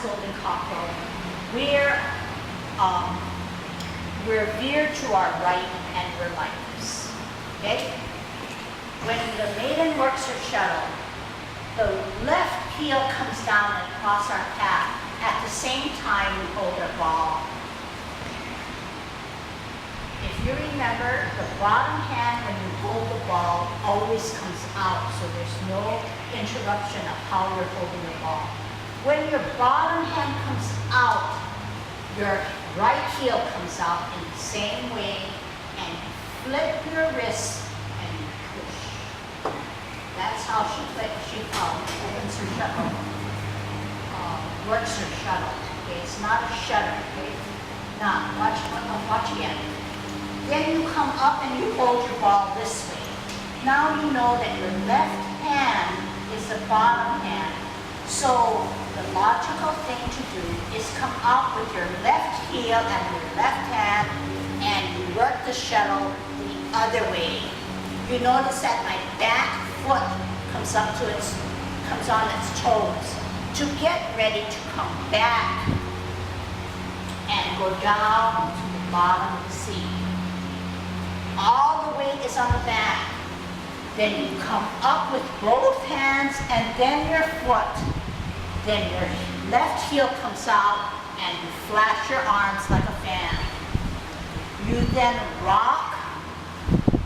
golden cockerel, we're veered to our right and we're like this, okay? When the maiden works her shuttle, the left heel comes down and across our path. At the same time, we hold our ball. If you remember, the bottom hand when you hold the ball always comes out, so there's no interruption of how you're holding the ball. When your bottom hand comes out, your right heel comes out in the same way, and you flip your wrist and you push. That's how she opens her shuttle, works her shuttle. Okay, it's not a shutter. Okay, now watch again. Then you come up and you hold your ball this way. Now you know that your left hand is the bottom hand. So the logical thing to do is come out with your left heel and your left hand and you work the shuttle the other way. You notice that my back foot comes on its toes to get ready to come back and go down to the bottom of the seat. All the weight is on the back. Then you come up with both hands and then your foot. Then your left heel comes out and you flash your arms like a fan. You then rock,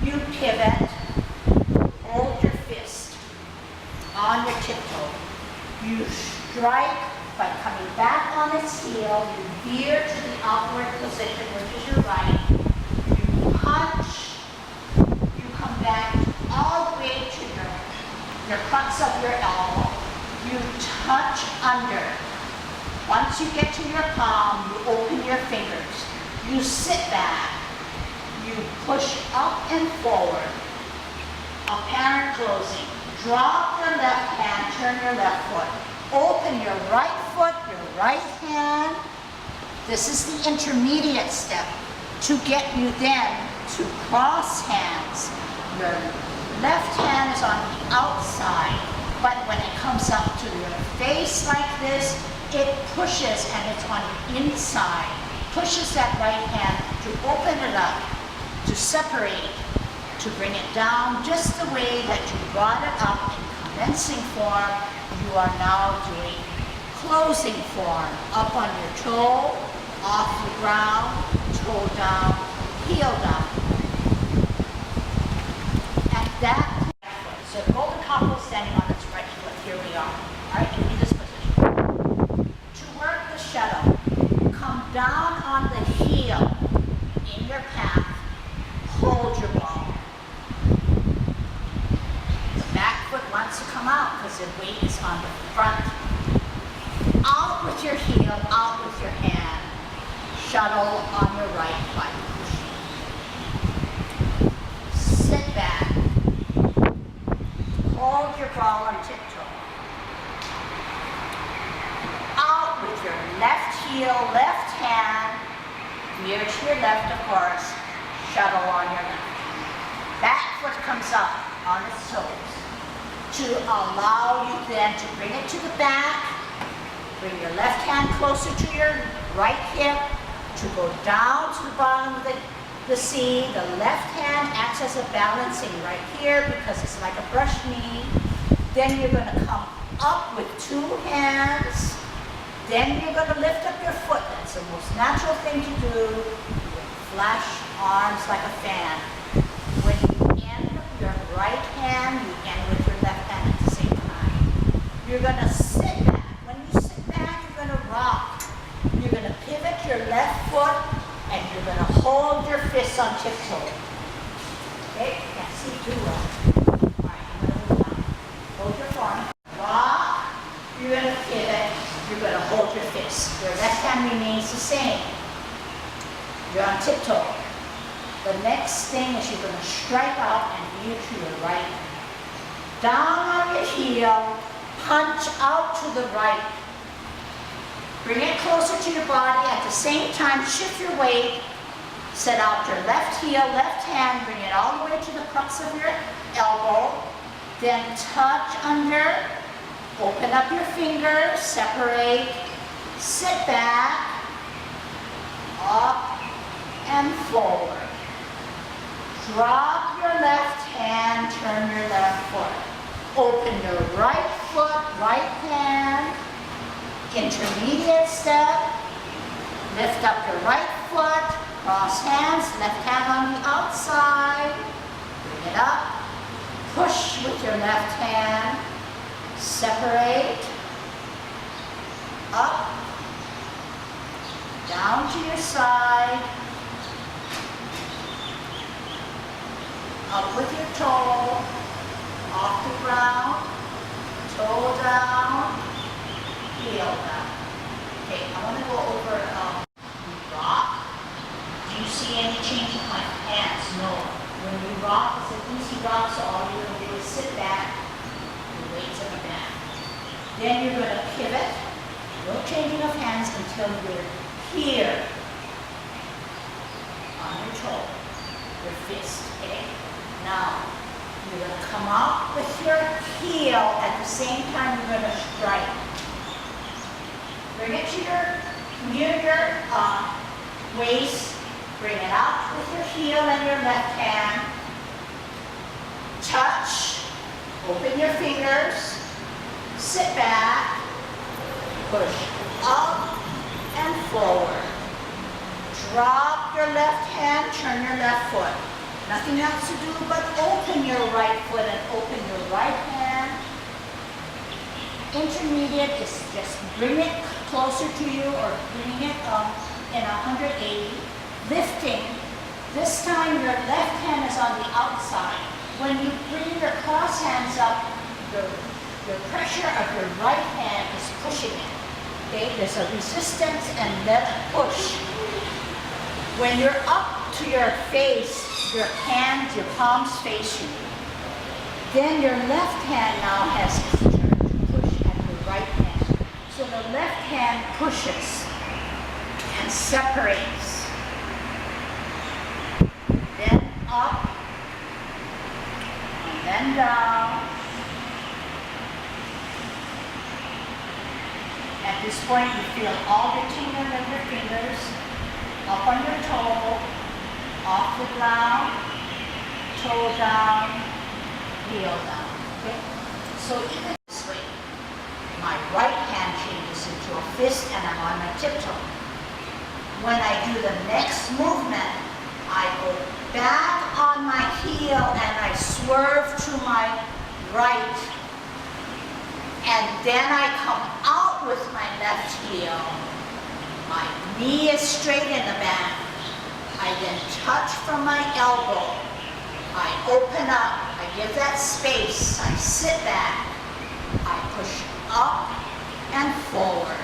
you pivot, hold your fist on your tiptoe. You strike by coming back on its heel, you veer to the outward position, which is your right. You punch, you come back all the way to your crux of your elbow. You touch under. Once you get to your palm, you open your fingers. You sit back. You push up and forward. Apparent closing. Drop your left hand, turn your left foot. Open your right foot, your right hand. This is the intermediate step to get you then to cross hands. Your left hand is on the outside, but when it comes up to your face like this, it pushes and it's on the inside. Pushes that right hand to open it up, to separate, to bring it down just the way that you brought it up in commencing form. You are now doing closing form. Up on your toe, off the ground, toe down, heel down. And that, so golden cockerel standing on its right foot. Here we are. All right, in this position. To work the shuttle, come down on the heel in your path. Hold your ball. The back foot wants to come out because the weight is on the front. Out with your heel, out with your hand. Shuttle on your right foot. Sit back. Hold your ball on tiptoe. Out with your left heel, left hand. Veer to your left, of course. Shuttle on your left. Back foot comes up on its toes to allow you then to bring it to the back. Bring your left hand closer to your right hip to go down to the bottom of the C. The left hand acts as a balancing right here because it's like a brush knee. Then you're going to come up with two hands. Then you're going to lift up your foot. That's the most natural thing to do. Flash arms like a fan. When you end your right hand, you end with your left hand at the same time. You're going to sit back. When you sit back, you're going to rock. You're going to pivot your left foot and you're going to hold your fists on tiptoe. Okay? Can't see too well. All right, I'm going to move down. Hold your form. Rock. You're going to pivot. You're going to hold your fists. Your left hand remains the same. You're on tiptoe. The next thing is you're going to strike out and veer to your right. Down on your heel, punch out to the right. Bring it closer to your body. At the same time, shift your weight. Set out your left heel, left hand. Bring it all the way to the crux of your elbow. Then touch under. Open up your fingers. Separate. Sit back, up and forward. Drop your left hand, turn your left foot. Open your right foot, right hand, intermediate step. Lift up your right foot, cross hands, left hand on the outside. Bring it up. Push with your left hand. Separate. Up. Down to your side. Up with your toe. Off the ground. Toe down. Heel down. Okay, I want to go over rock. Do you see any change in my hands? No. When you rock, it's an easy rock, so all you're going to do is sit back, your weights on the back. Then you're going to pivot, no changing of hands until you're here on your toe, your fist, okay? Now, you're going to come up with your heel, at the same time you're going to strike. Bring it to near your waist. Bring it up with your heel and your left hand. Touch. Open your fingers. Sit back. Push up and forward. Drop your left hand. Turn your left foot. Nothing else to do but open your right foot and open your right hand. Intermediate is just bring it closer to you or bring it in 180. Lifting. This time your left hand is on the outside. When you bring your cross hands up, the pressure of your right hand is pushing it. Okay, there's a resistance and let it push. When you're up to your face, your hands, your palms face you. Then your left hand now has its turn to push at your right hand. So the left hand pushes and separates. Then up, and then down. At this point, you feel all the tingling of your fingers, up on your toe, off the ground, toe down, heel down. Okay? So even this way, my right hand changes into a fist and I'm on my tiptoe. When I do the next movement, I go back on my heel and I swerve to my right. And then I come out with my left heel. My knee is straight in the back. I then touch from my elbow. I open up. I give that space. I sit back. I push up and forward.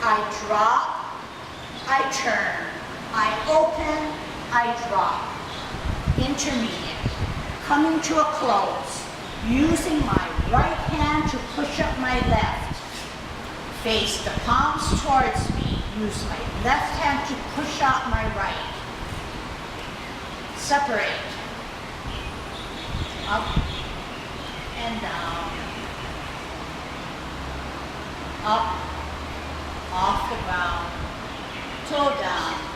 I drop. I turn. I open. I drop. Intermediate. Coming to a close. Using my right hand to push up my left. Face the palms towards me. Use my left hand to push out my right. Separate. Up and down. Up. Off the ground. Toe down.